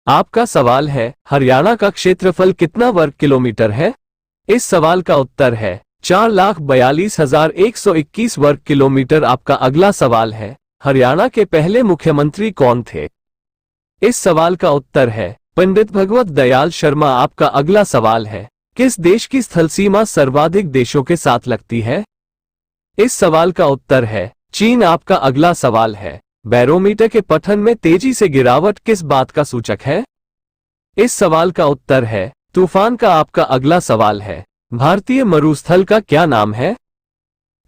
आपका सवाल है, हरियाणा का क्षेत्रफल कितना वर्ग किलोमीटर है? इस सवाल का उत्तर है 4,42,121 वर्ग किलोमीटर। आपका अगला सवाल है, हरियाणा के पहले मुख्यमंत्री कौन थे? इस सवाल का उत्तर है पंडित भगवत दयाल शर्मा। आपका अगला सवाल है, किस देश की स्थल सीमा सर्वाधिक देशों के साथ लगती है? इस सवाल का उत्तर है चीन। आपका अगला सवाल है, बैरोमीटर के पठन में तेजी से गिरावट किस बात का सूचक है? इस सवाल का उत्तर है तूफान का। आपका अगला सवाल है, भारतीय मरुस्थल का क्या नाम है?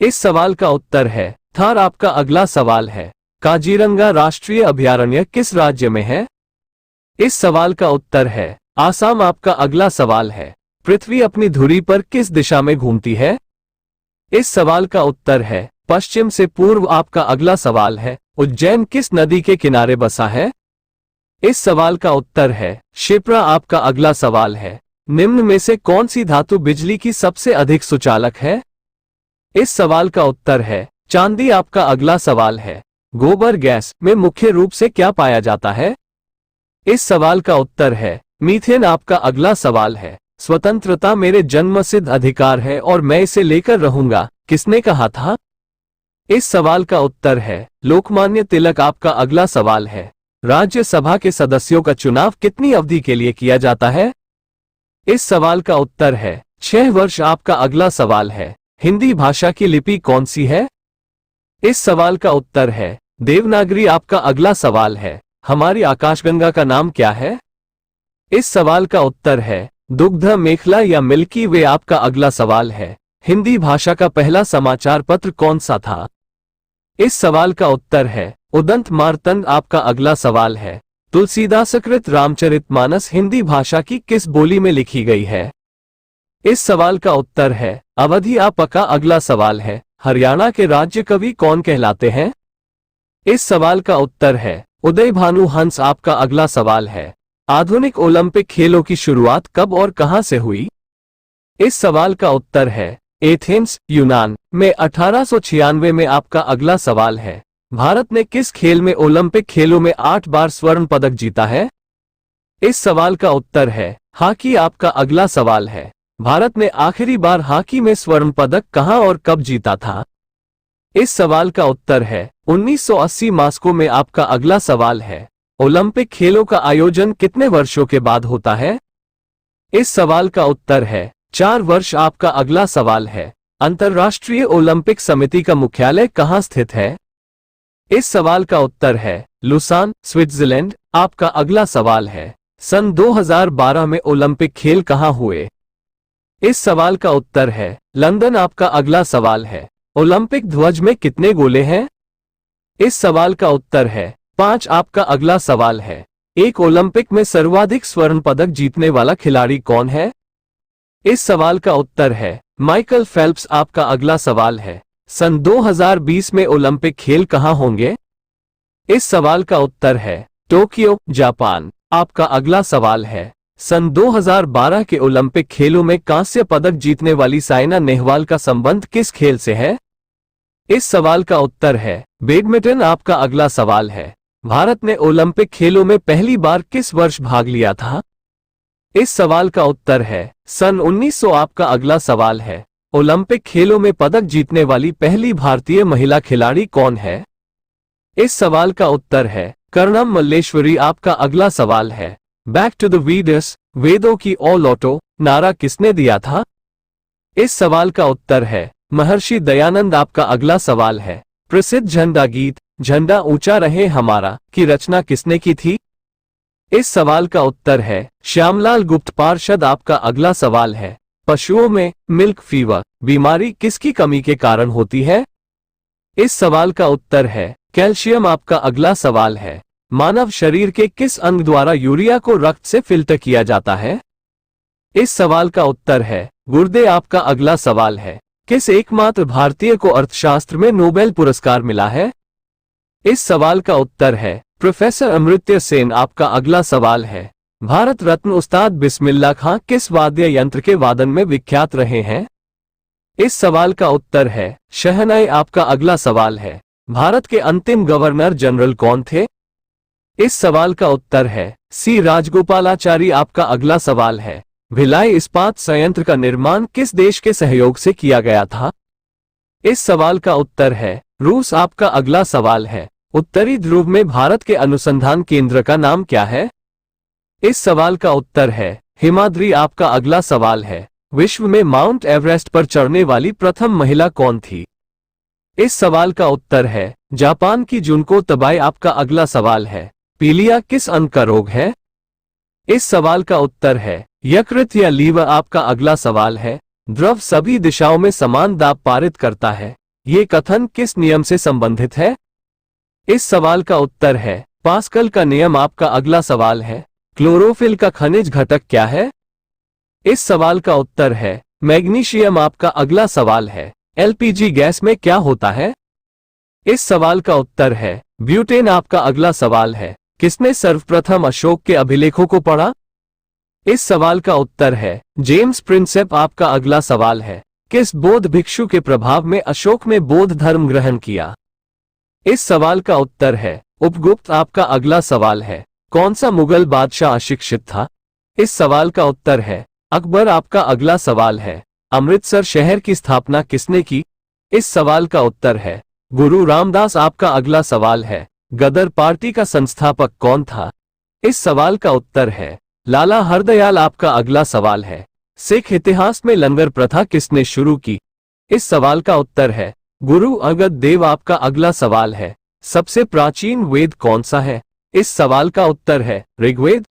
इस सवाल का उत्तर है थार। आपका अगला सवाल है, काजीरंगा राष्ट्रीय अभयारण्य किस राज्य में है? इस सवाल का उत्तर है आसाम। आपका अगला सवाल है, पृथ्वी अपनी धुरी पर किस दिशा में घूमती है? इस सवाल का उत्तर है पश्चिम से पूर्व। आपका अगला सवाल है, उज्जैन किस नदी के किनारे बसा है? इस सवाल का उत्तर है शिप्रा। आपका अगला सवाल है, निम्न में से कौन सी धातु बिजली की सबसे अधिक सुचालक है? इस सवाल का उत्तर है चांदी। आपका अगला सवाल है, गोबर गैस में मुख्य रूप से क्या पाया जाता है? इस सवाल का उत्तर है मीथेन। आपका अगला सवाल है, स्वतंत्रता मेरे जन्मसिद्ध अधिकार है और मैं इसे लेकर रहूंगा, किसने कहा था? इस सवाल का उत्तर है लोकमान्य तिलक। आपका अगला सवाल है, राज्यसभा के सदस्यों का चुनाव कितनी अवधि के लिए किया जाता है? इस सवाल का उत्तर है 6 वर्ष। आपका अगला सवाल है, हिंदी भाषा की लिपि कौन सी है? इस सवाल का उत्तर है देवनागरी। आपका अगला सवाल है, हमारी आकाशगंगा का नाम क्या है? इस सवाल का उत्तर है दुग्ध मेखला या मिल्की वे। आपका अगला सवाल है, हिंदी भाषा का पहला समाचार पत्र कौन सा था? इस सवाल का उत्तर है उदंत मार्तंड। आपका अगला सवाल है, तुलसीदासकृत रामचरितमानस हिंदी भाषा की किस बोली में लिखी गई है? इस सवाल का उत्तर है अवधी। आपका अगला सवाल है, हरियाणा के राज्य कवि कौन कहलाते हैं? इस सवाल का उत्तर है उदय भानु हंस। आपका अगला सवाल है, आधुनिक ओलंपिक खेलों की शुरुआत कब और कहां से हुई? इस सवाल का उत्तर है एथेंस, यूनान में 1896 में। आपका अगला सवाल है, भारत ने किस खेल में ओलंपिक खेलों में 8 बार स्वर्ण पदक जीता है? इस सवाल का उत्तर है हॉकी। आपका अगला सवाल है, भारत ने आखिरी बार हॉकी में स्वर्ण पदक कहां और कब जीता था? इस सवाल का उत्तर है 1980 मॉस्को में। आपका अगला सवाल है, ओलंपिक खेलों का आयोजन कितने वर्षों के बाद होता है? इस सवाल का उत्तर है 4 वर्ष। आपका अगला सवाल है, अंतर्राष्ट्रीय ओलंपिक समिति का मुख्यालय कहां स्थित है? इस सवाल का उत्तर है लुसान, स्विट्जरलैंड। आपका अगला सवाल है, सन 2012 में ओलंपिक खेल कहां हुए? इस सवाल का उत्तर है लंदन। आपका अगला सवाल है, ओलंपिक ध्वज में कितने गोले हैं? इस सवाल का उत्तर है 5। आपका अगला सवाल है, एक ओलंपिक में सर्वाधिक स्वर्ण पदक जीतने वाला खिलाड़ी कौन है? इस सवाल का उत्तर है माइकल फेल्प्स। आपका अगला सवाल है, सन 2020 में ओलंपिक खेल कहां होंगे? इस सवाल का उत्तर है टोक्यो, जापान। आपका अगला सवाल है, सन 2012 के ओलंपिक खेलों में कांस्य पदक जीतने वाली साइना नेहवाल का संबंध किस खेल से है? इस सवाल का उत्तर है बैडमिंटन। आपका अगला सवाल है, भारत ने ओलंपिक खेलों में पहली बार किस वर्ष भाग लिया था? इस सवाल का उत्तर है सन 1900। आपका अगला सवाल है, ओलंपिक खेलों में पदक जीतने वाली पहली भारतीय महिला खिलाड़ी कौन है? इस सवाल का उत्तर है कर्णम मल्लेश्वरी। आपका अगला सवाल है, बैक टू द वेदस, वेदों की ओर लौटो नारा किसने दिया था? इस सवाल का उत्तर है महर्षि दयानंद। आपका अगला सवाल है, प्रसिद्ध झंडा गीत झंडा ऊंचा रहे हमारा की रचना किसने की थी? इस सवाल का उत्तर है श्यामलाल गुप्त पार्षद। आपका अगला सवाल है, पशुओं में मिल्क फीवर बीमारी किसकी कमी के कारण होती है? इस सवाल का उत्तर है कैल्शियम। आपका अगला सवाल है, मानव शरीर के किस अंग द्वारा यूरिया को रक्त से फिल्टर किया जाता है? इस सवाल का उत्तर है गुर्दे। आपका अगला सवाल है, किस एकमात्र भारतीय को अर्थशास्त्र में नोबेल पुरस्कार मिला है? इस सवाल का उत्तर है प्रोफेसर अमर्त्य सेन। आपका अगला सवाल है, भारत रत्न उस्ताद बिस्मिल्लाह खां किस वाद्य यंत्र के वादन में विख्यात रहे हैं? इस सवाल का उत्तर है शहनाई। आपका अगला सवाल है, भारत के अंतिम गवर्नर जनरल कौन थे? इस सवाल का उत्तर है सी राजगोपालाचारी। आपका अगला सवाल है भिलाई इस्पात संयंत्र का निर्माण किस देश के सहयोग से किया गया था? इस सवाल का उत्तर है रूस। आपका अगला सवाल है उत्तरी ध्रुव में भारत के अनुसंधान केंद्र का नाम क्या है? इस सवाल का उत्तर है हिमाद्री। आपका अगला सवाल है विश्व में माउंट एवरेस्ट पर चढ़ने वाली प्रथम महिला कौन थी? इस सवाल का उत्तर है जापान की जुनको तबाई। आपका अगला सवाल है पीलिया किस अंग का रोग है? इस सवाल का उत्तर है यकृत या लीवर। आपका अगला सवाल है द्रव सभी दिशाओं में समान दाब पारित करता है, ये कथन किस नियम से संबंधित है? इस सवाल का उत्तर है पास्कल का नियम। आपका अगला सवाल है क्लोरोफिल का खनिज घटक क्या है? इस सवाल का उत्तर है मैग्नीशियम। आपका अगला सवाल है एलपीजी गैस में क्या होता है? इस सवाल का उत्तर है ब्यूटेन। आपका अगला सवाल है किसने सर्वप्रथम अशोक के अभिलेखों को पढ़ा? इस सवाल का उत्तर है जेम्स प्रिंसेप। आपका अगला सवाल है किस बौद्ध भिक्षु के प्रभाव में अशोक में बौद्ध धर्म ग्रहण किया? इस सवाल का उत्तर है उपगुप्त। आपका अगला सवाल है कौन सा मुगल बादशाह अशिक्षित था? इस सवाल का उत्तर है अकबर। आपका अगला सवाल है अमृतसर शहर की स्थापना किसने की? इस सवाल का उत्तर है गुरु रामदास। आपका अगला सवाल है गदर पार्टी का संस्थापक कौन था? इस सवाल का उत्तर है लाला हरदयाल। आपका अगला सवाल है सिख इतिहास में लंगर प्रथा किसने शुरू की? इस सवाल का उत्तर है गुरु अंगद देव। आपका अगला सवाल है सबसे प्राचीन वेद कौन सा है? इस सवाल का उत्तर है ऋग्वेद।